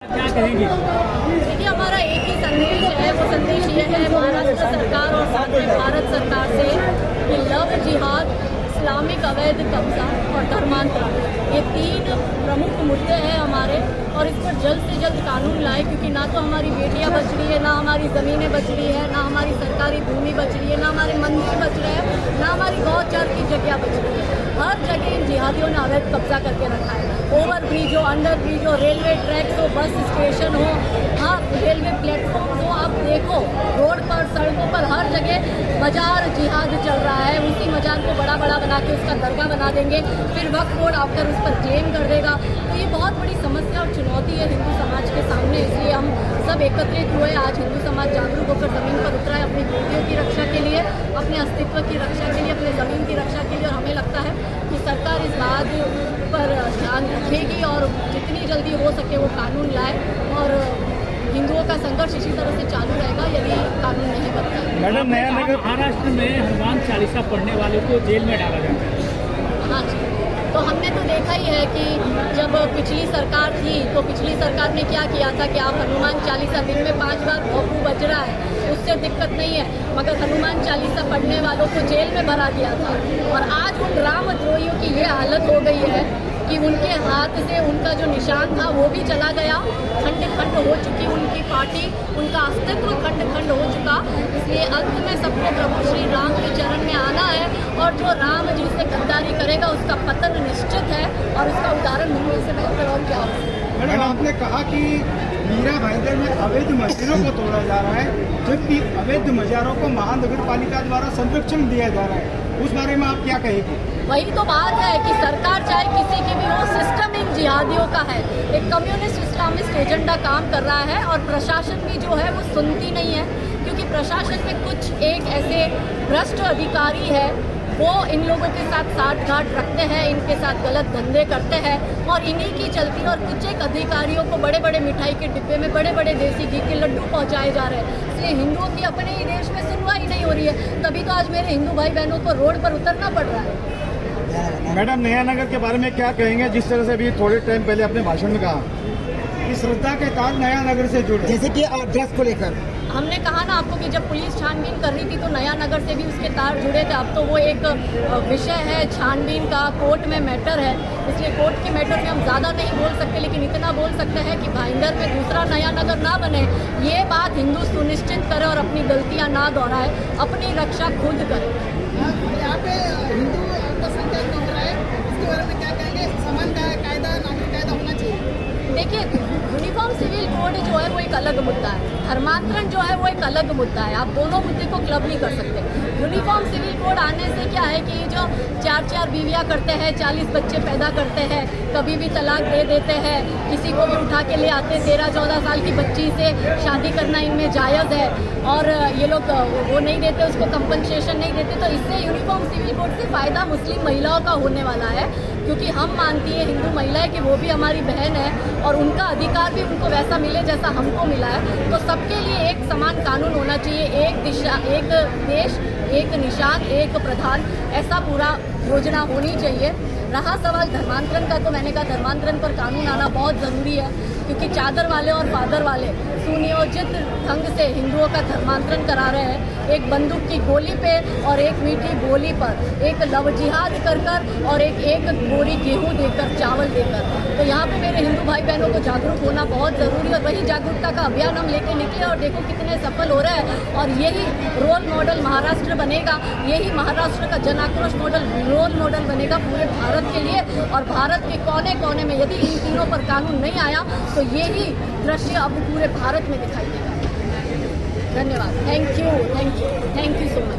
क्या कहेंगे? देखिए, हमारा एक ही संदेश है। वो संदेश ये है महाराष्ट्र सरकार और साथ में भारत सरकार से कि लव जिहाद, इस्लामिक अवैध कब्जा और धर्मांतरण, ये तीन प्रमुख मुद्दे हैं हमारे, और इस पर जल्द से जल्द कानून लाए, क्योंकि ना तो हमारी बेटियां बच रही है, ना हमारी ज़मीनें बच रही है, ना हमारी सरकारी भूमि बच रही है, ना हमारे मंदिर बच रहे हैं, ना हमारी गौचर की जगह बच रही है। हर जगह इन जिहादियों ने अवैध कब्जा करके रखा है। ओवर ब्रिज हो, अंडर ब्रिज हो, रेलवे ट्रैक्स हो, बस स्टेशन हो, हाँ रेलवे प्लेटफॉर्म हो, आप देखो रोड पर, सड़कों पर, हर जगह मजार जिहाद चल रहा है। उसी मजार को बड़ा बड़ा बना के उसका दरगाह बना देंगे, फिर वक्फ बोर्ड आकर उस पर क्लेम कर देगा। तो ये बहुत बड़ी समस्या और चुनौती है हिंदू समाज के सामने। इसलिए हम सब एकत्रित हुए, आज हिंदू समाज जागरूक होकर ज़मीन पर उतरा है अपनी बेटियों की रक्षा के लिए, अपने अस्तित्व की रक्षा के लिए, अपने ज़मीन की रक्षा के लिए। और हमें लगता है कि सरकार इस बात पर ध्यान रखेगी और जितनी जल्दी हो सके वो कानून लाए, और हिंदुओं का संघर्ष इसी तरह से चालू रहेगा यदि कानून नहीं बनता। मैडम, नया नगर महाराष्ट्र में हनुमान चालीसा पढ़ने वाले को जेल में डाला जाता है। हाँ जी, तो हमने तो देखा ही है कि जब पिछली सरकार थी तो पिछली सरकार ने क्या किया था कि आप हनुमान चालीसा दिन में 5 बार भोंपू बज रहा है, उससे दिक्कत नहीं है, मगर हनुमान चालीसा पढ़ने वालों को जेल में भरा दिया था। और आज उन रामद्रोहियों की ये हालत हो गई है कि उनके हाथ से उनका जो निशान था वो भी चला गया, खंड खंड हो चुकी उनकी पार्टी, उनका अस्तित्व खंड खंड हो चुका। इसलिए अंत में सबको प्रभु श्री राम के चरण में आना है, और जो राम जी से गद्दारी करेगा उसका पतन निश्चित है, और उसका उदाहरण होने से बेहतर और क्या हो सकता है। मैडम, आपने कहा कि मीरा भाईंदर में अवैध मज़ारों को तोड़ा जा रहा है, जबकि अवैध मज़ारों को महानगर पालिका द्वारा संरक्षण दिया जा रहा है, उस बारे में आप क्या कहेंगे? वही तो बात है कि सरकार चाहे किसी की भी हो, सिस्टम इन जिहादियों का है। एक कम्युनिस्ट इस्लामिस्ट एजेंडा काम कर रहा है, और प्रशासन भी जो है वो सुनती नहीं है, क्योंकि प्रशासन में कुछ एक ऐसे भ्रष्ट अधिकारी है, वो इन लोगों के साथ साठ-गांठ रखते हैं, इनके साथ गलत धंधे करते हैं, और इन्हीं की चलती और कुछ एक अधिकारियों को बड़े बड़े मिठाई के डिब्बे में बड़े बड़े देसी घी के लड्डू पहुंचाए जा रहे हैं। इसलिए हिंदुओं की अपने ही देश में सुनवाई नहीं हो रही है, तभी तो आज मेरे हिंदू भाई बहनों को रोड पर उतरना पड़ रहा है। मैडम, नया नगर के बारे में क्या कहेंगे, जिस तरह से अभी थोड़े टाइम पहले अपने भाषण में कहा कि श्रद्धा के तार नया नगर से जुड़े, जैसे कि ड्रेस को लेकर हमने कहा ना आपको कि जब पुलिस छानबीन कर रही थी तो नया नगर से भी उसके तार जुड़े थे। अब तो वो एक विषय है छानबीन का, कोर्ट में मैटर है, इसलिए कोर्ट के मैटर में हम ज़्यादा नहीं बोल सकते, लेकिन इतना बोल सकते हैं कि भाईंदर में दूसरा नया नगर ना बने, ये बात हिंदू सुनिश्चित करे और अपनी गलतियाँ ना दोहराए, अपनी रक्षा खुद करे। यहाँ पे हिंदू अल्पसंख्यक बढ़ रहा है, इसके बारे में क्या कहेंगे? समान कायदा, नागरिक कायदा होना चाहिए। देखिए, यूनिफॉर्म सिविल कोड जो है वो एक अलग मुद्दा है, धर्मांतरण जो है वो एक अलग मुद्दा है। आप दोनों मुद्दे को क्लब नहीं कर सकते। यूनिफॉर्म सिविल कोड आने से क्या है कि जो 4-4 बीवियाँ करते हैं, 40 बच्चे पैदा करते हैं, कभी भी तलाक दे देते हैं, किसी को भी उठा के ले आते, 13-14 साल की बच्ची से शादी करना इनमें जायज़ है, और ये लोग वो नहीं देते, उसको कंपनसेशन नहीं देते। तो इससे यूनिफॉर्म सिविल कोड से फ़ायदा मुस्लिम महिलाओं का होने वाला है, क्योंकि हम मानती है हिंदू महिलाएं कि वो भी हमारी बहन है, और उनका अधिकार भी उनको वैसा मिले जैसा हमको मिला है। तो सबके लिए एक समान कानून होना चाहिए, एक दिशा, एक देश, एक निशान, एक प्रधान, ऐसा पूरा योजना होनी चाहिए। रहा सवाल धर्मांतरण का, तो मैंने कहा धर्मांतरण पर कानून आना बहुत ज़रूरी है, क्योंकि चादर वाले और फादर वाले सुनियोजित ढंग से हिंदुओं का धर्मांतरण करा रहे हैं। एक बंदूक की गोली पे और एक मीठी बोली पर, एक लव जिहाद कर कर और एक बोरी गेहूं देकर, चावल देकर। तो यहाँ पे मेरे हिंदू भाई बहनों को जागरूक होना बहुत ज़रूरी है, और वही जागरूकता का अभियान हम लेके निकले, और देखो कितने सफल हो रहे हैं। और यही रोल मॉडल महाराष्ट्र बनेगा, यही महाराष्ट्र का जन आक्रोश मॉडल रोल मॉडल बनेगा पूरे भारत के लिए। और भारत के कोने कोने में यदि इन तीनों पर कानून नहीं आया तो यही दृश्य अब पूरे भारत में दिखाई देगा। धन्यवाद। Thank you so much.